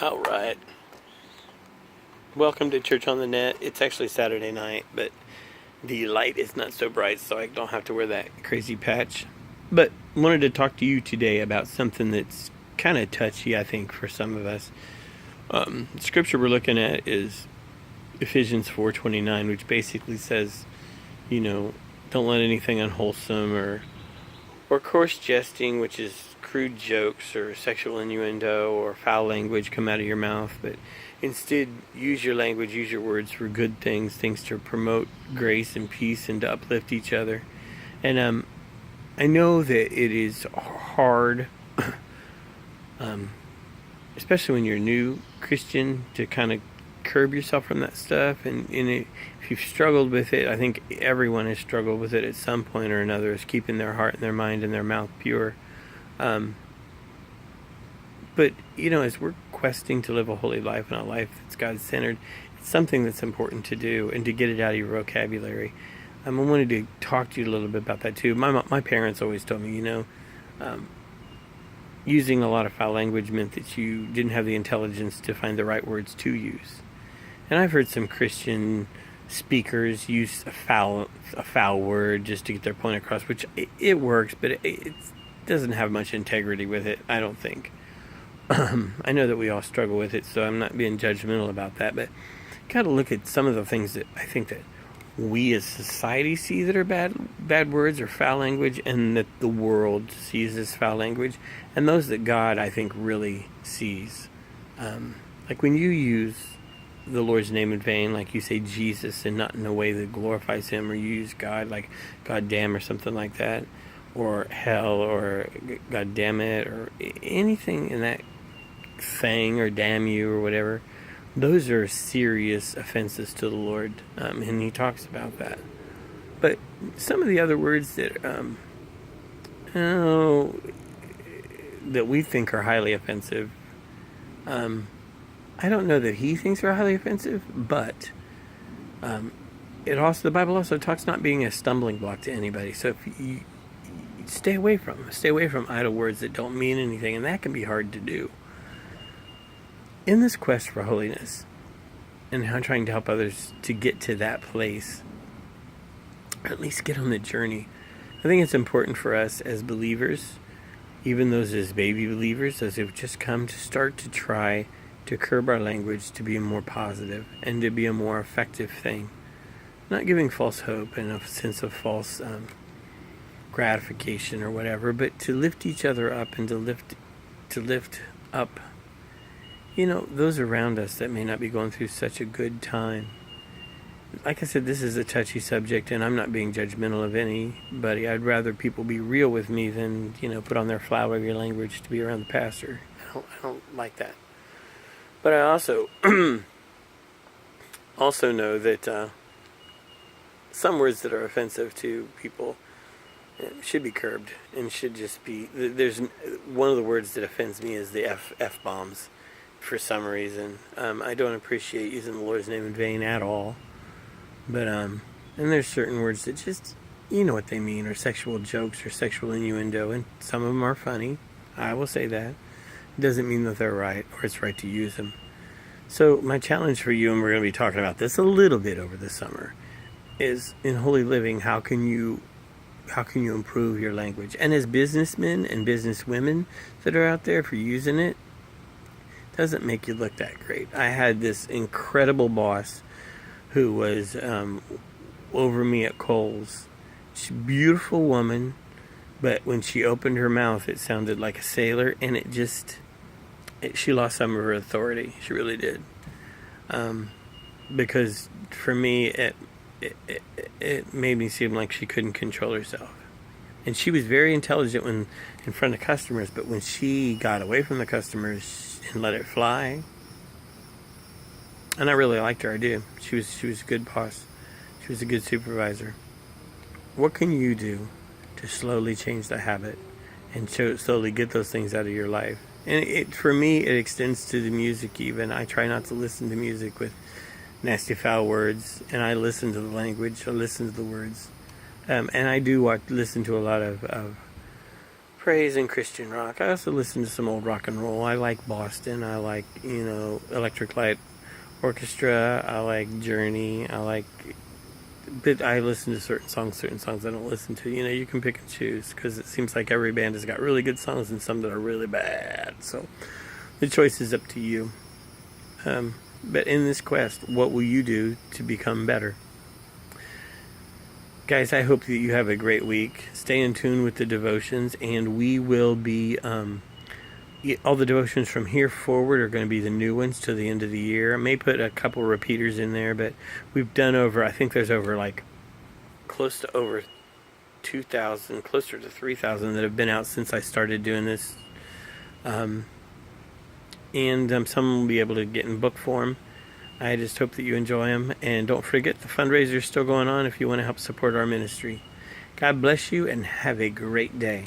All right. Welcome to Church on the Net. It's actually Saturday night, but the light is not so bright, so I don't have to wear that crazy patch. But wanted to talk to you today about something that's kind of touchy, I think, for some of us. The scripture we're looking at is Ephesians 4:29, which basically says, don't let anything unwholesome or coarse jesting, which is crude jokes or sexual innuendo or foul language, come out of your mouth, but instead use your language, use your words for good things to promote grace and peace and to uplift each other. And I know that it is hard, especially when you're a new Christian, to kind of curb yourself from that stuff. And if you've struggled with it, I think everyone has struggled with it at some point or another, is keeping their heart and their mind and their mouth pure. But, as we're questing to live a holy life and a life that's God-centered, it's something that's important to do and to get it out of your vocabulary. I wanted to talk to you a little bit about that too. My parents always told me, using a lot of foul language meant that you didn't have the intelligence to find the right words to use. And I've heard some Christian speakers use a foul word just to get their point across, which it works, but it doesn't have much integrity with it, I don't think. I know that we all struggle with it, so I'm not being judgmental about that, but got to look at some of the things that I think that we as society see that are bad words or foul language, and that the world sees as foul language, and those that God, I think, really sees. Like when you use the Lord's name in vain, like you say Jesus and not in a way that glorifies Him, or you use God like God damn or something like that, or hell or God damn it, or anything in that thing, or damn you or whatever, those are serious offenses to the Lord, and He talks about that. But some of the other words that that we think are highly offensive, I don't know that He thinks are highly offensive, but the Bible also talks not being a stumbling block to anybody. So if you stay away from idle words that don't mean anything, and that can be hard to do. In this quest for holiness, and how trying to help others to get to that place, or at least get on the journey, I think it's important for us as believers, even those as baby believers, those who've just come, to start to try to curb our language to be more positive and to be a more effective thing. Not giving false hope and a sense of false gratification or whatever, but to lift each other up and to lift up those around us that may not be going through such a good time. Like I said, this is a touchy subject, and I'm not being judgmental of anybody. I'd rather people be real with me than put on their flowery language to be around the pastor. I don't like that. But I also know that some words that are offensive to people should be curbed, and should just be. There's one of the words that offends me is the F-bombs. For some reason, I don't appreciate using the Lord's name in vain at all. But and there's certain words that just, what they mean, or sexual jokes or sexual innuendo, and some of them are funny. I will say that. It doesn't mean that they're right, or it's right to use them. So my challenge for you, and we're going to be talking about this a little bit over the summer, is in holy living, how can you improve your language? And as businessmen and businesswomen that are out there, if you're using it, doesn't make you look that great. I had this incredible boss who was over me at Kohl's. She's a beautiful woman, but when she opened her mouth, it sounded like a sailor, and she lost some of her authority. She really did. Because for me, it made me seem like she couldn't control herself. And she was very intelligent when in front of customers, but when she got away from the customers and let it fly, and I really liked her, I do. She was a good boss. She was a good supervisor. What can you do to slowly change the habit and slowly get those things out of your life? And for me, it extends to the music even. I try not to listen to music with nasty foul words, and I listen to the language, I listen to the words. And I do listen to a lot of praise and Christian rock. I also listen to some old rock and roll. I like Boston. I like, Electric Light Orchestra. I like Journey. But I listen to certain songs I don't listen to. You can pick and choose, because it seems like every band has got really good songs and some that are really bad. So the choice is up to you. But in this quest, what will you do to become better? Guys, I hope that you have a great week. Stay in tune with the devotions, and we will be... all the devotions from here forward are going to be the new ones to the end of the year. I may put a couple repeaters in there, but we've done I think there's close to over 2,000, closer to 3,000 that have been out since I started doing this. And some will be able to get in book form. I just hope that you enjoy them. And don't forget, the fundraiser is still going on if you want to help support our ministry. God bless you, and have a great day.